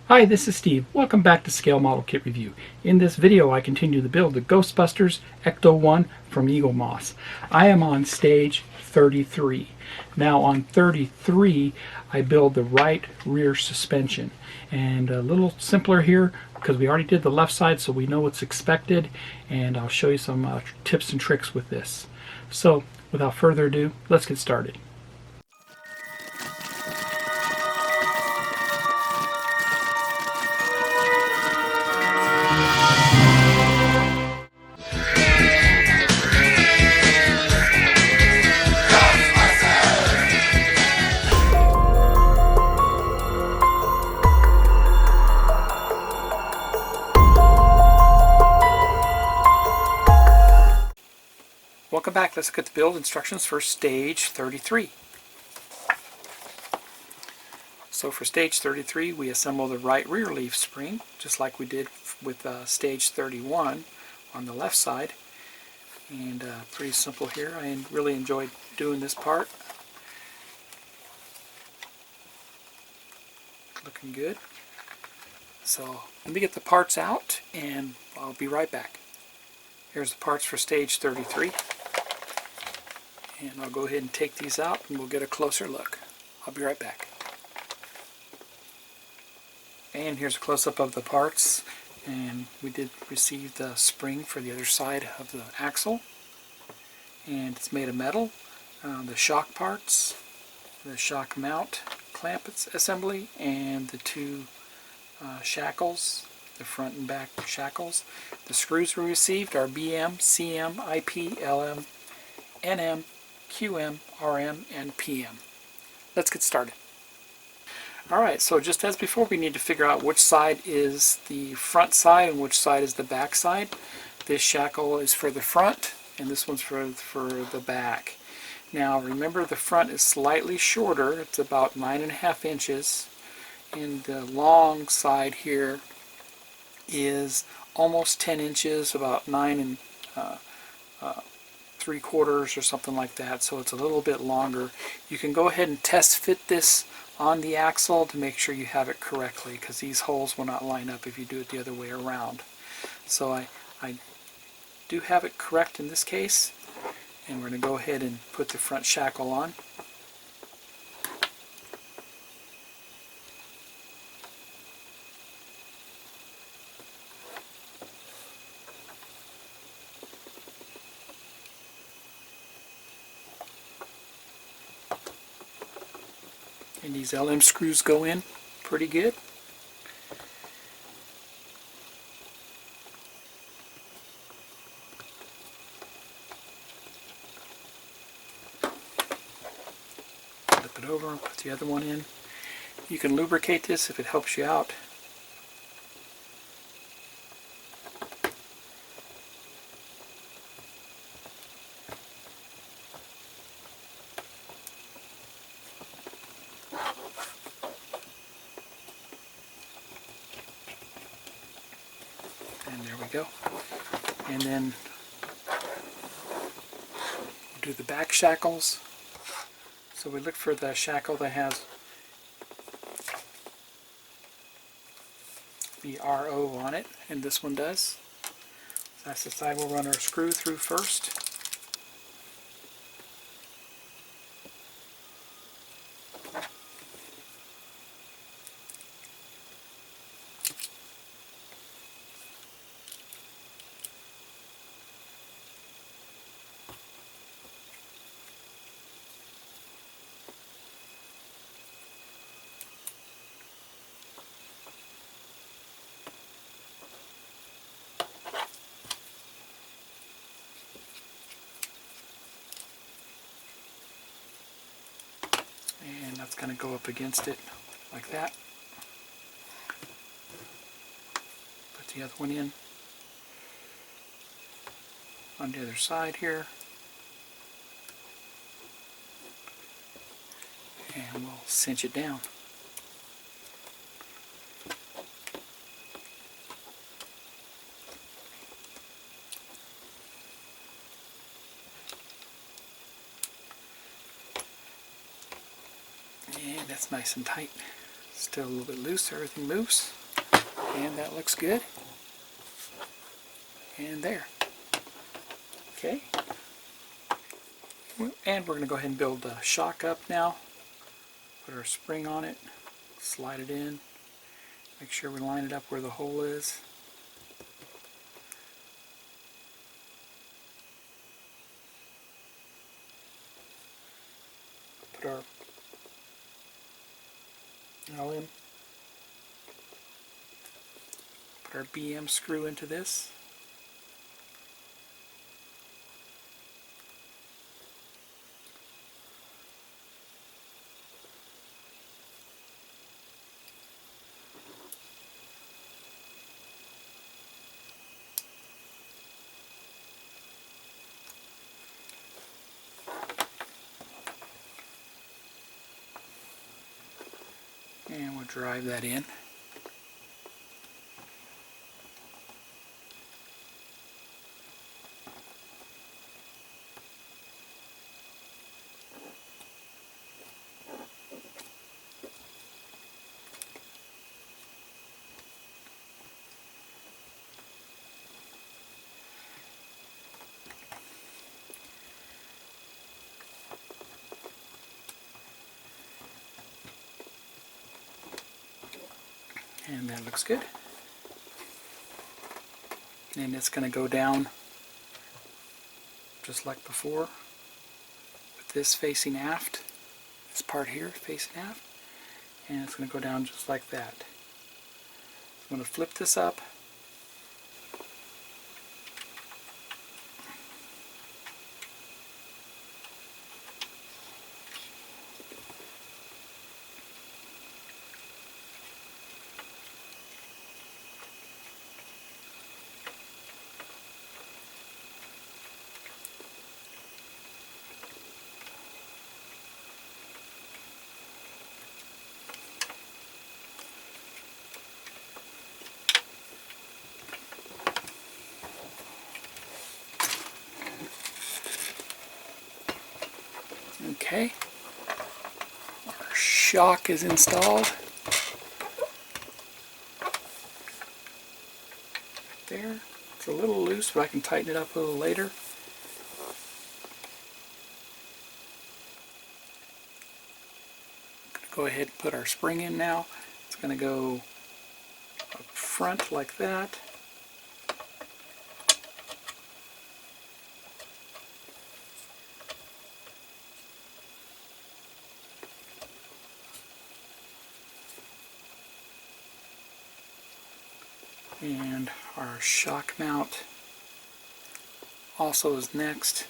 Hi, this is Steve. Welcome back to Scale Model Kit Review. In this video I continue to build the Ghostbusters Ecto-1 from Eagle Moss. I am on stage 33. Now on 33 I build the right rear suspension. And a little simpler here because we already did the left side so we know what's expected, and I'll show you some tips and tricks with this. So without further ado, let's get started. Welcome back. Let's look at the build instructions for stage 33. So for stage 33 we assemble the right rear leaf spring just like we did with stage 31 on the left side, and pretty simple here. I really enjoyed doing this part. Looking good. So let me get the parts out and I'll be right back. Here's the parts for stage 33. And I'll go ahead and take these out and we'll get a closer look. I'll be right back. And here's a close-up of the parts. And we did receive the spring for the other side of the axle. And it's made of metal. The shock parts, the shock mount clamp assembly, and the two shackles, the front and back shackles. The screws we received are BM, CM, IP, LM, NM, QM, RM, and PM. Let's get started. Alright, so just as before, we need to figure out which side is the front side and which side is the back side. This shackle is for the front and this one's for the back. Now remember, the front is slightly shorter. It's about 9.5 inches, and the long side here is almost 10 inches, about 9 and 3/4 or something like that, so it's a little bit longer. You can go ahead and test fit this on the axle to make sure you have it correctly, because these holes will not line up if you do it the other way around. So I do have it correct in this case, and we're going to go ahead and put the front shackle on. And these LM screws go in pretty good. Flip it over and put the other one in. You can lubricate this if it helps you out. And there we go. And then we'll do the back shackles. So we look for the shackle that has the RO on it, and this one does. So that's the side we'll run our screw through first. And that's going to go up against it like that. Put the other one in on the other side here. And we'll cinch it down. And that's nice and tight. Still a little bit loose, everything moves. And that looks good. And there. Okay. And we're going to go ahead and build the shock up now. Put our spring on it, slide it in, make sure we line it up where the hole is. Put our LM, put our BM screw into this. And we'll drive that in. And that looks good. And it's going to go down just like before, with this facing aft, this part here facing aft, and it's going to go down just like that. I'm going to flip this up. Okay, our shock is installed. There, it's a little loose, but I can tighten it up a little later. Go ahead and put our spring in now. It's going to go up front like that. And our shock mount also is next.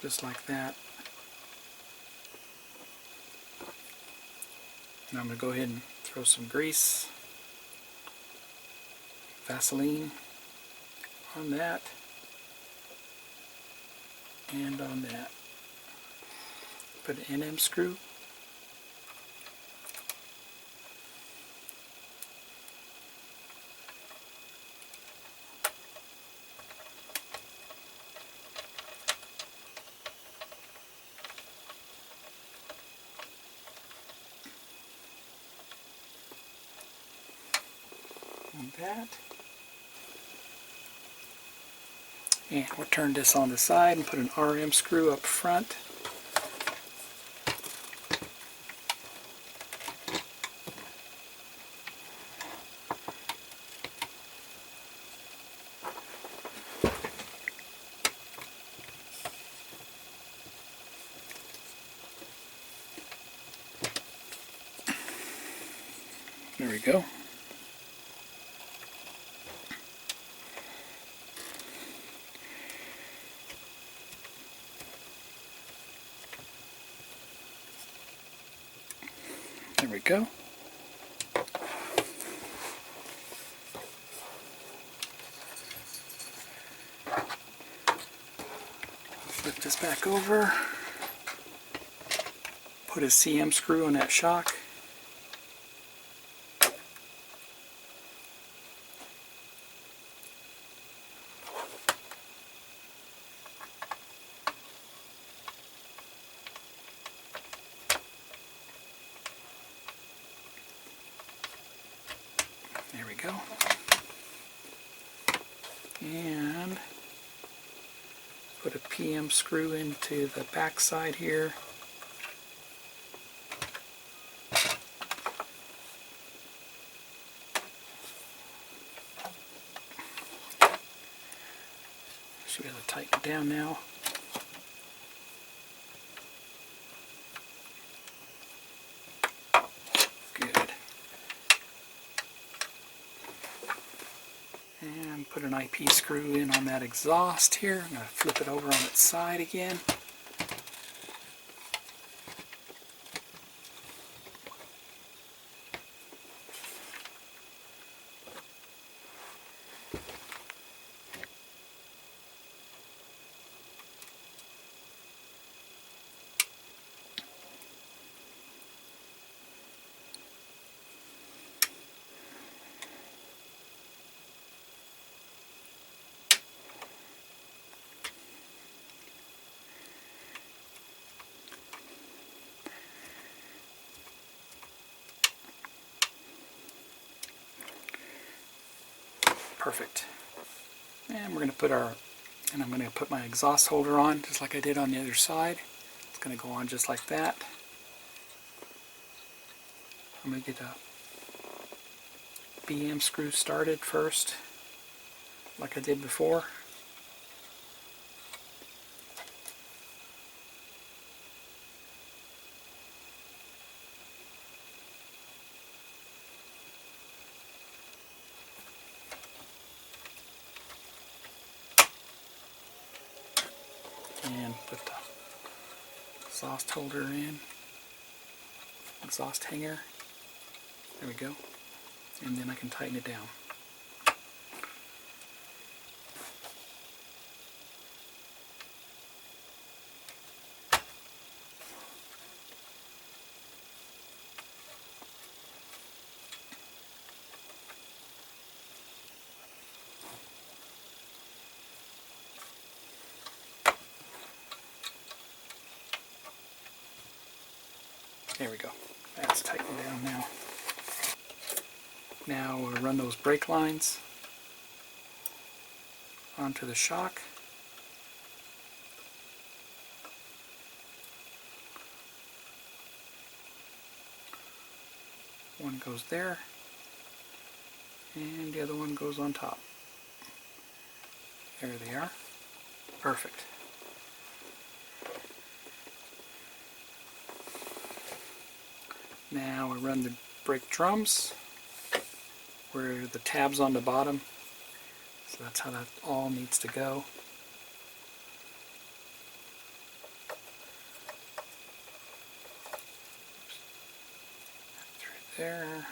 Just like that. And I'm going to go ahead and throw some grease, Vaseline on that, and on that. Put an NM screw. On that. And we'll turn this on the side and put an RM screw up front. There we go. There we go. Flip this back over. Put a CM screw on that shock. we go. And put a PM screw into the back side here. Should be able to tighten it down now. Good. And put an IP screw in on that exhaust here. I'm going to flip it over on its side again. Perfect. And we're going to put I'm going to put my exhaust holder on just like I did on the other side. It's going to go on just like that. I'm going to get a BM screw started first, like I did before. And put the exhaust holder in, exhaust hanger, there we go, and then I can tighten it down. There we go. That's tightened down now. Now we'll run those brake lines onto the shock. One goes there, and the other one goes on top. There they are. Perfect. Now we run the brake drums where the tab's on the bottom, so that's how that all needs to go. Through there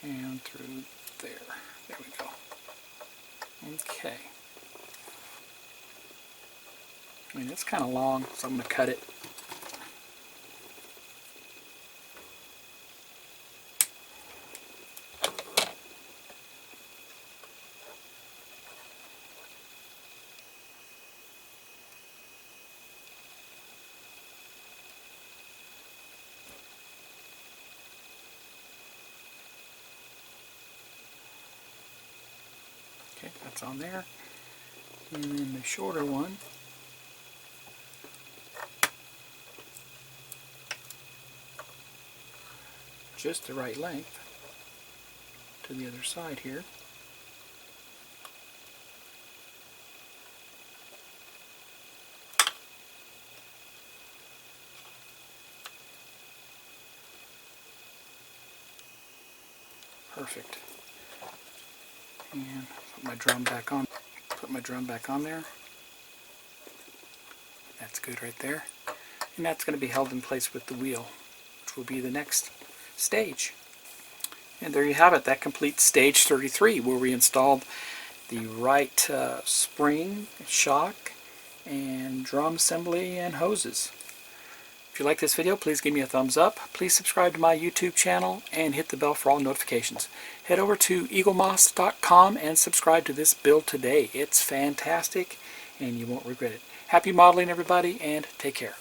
and through there. There we go. Okay. I mean, it's kind of long, so I'm going to cut it. Okay, that's on there. And then the shorter one, just the right length to the other side here. Perfect. And put my drum back on. Put my drum back on there. That's good right there. And that's going to be held in place with the wheel, which will be the next stage. And there you have it. That completes stage 33, where we installed the right spring, shock, and drum assembly and hoses. If you like this video, please give me a thumbs up. Please subscribe to my YouTube channel and hit the bell for all notifications. Head over to eaglemoss.com and subscribe to this build today. It's fantastic and you won't regret it. Happy modeling, everybody, and take care.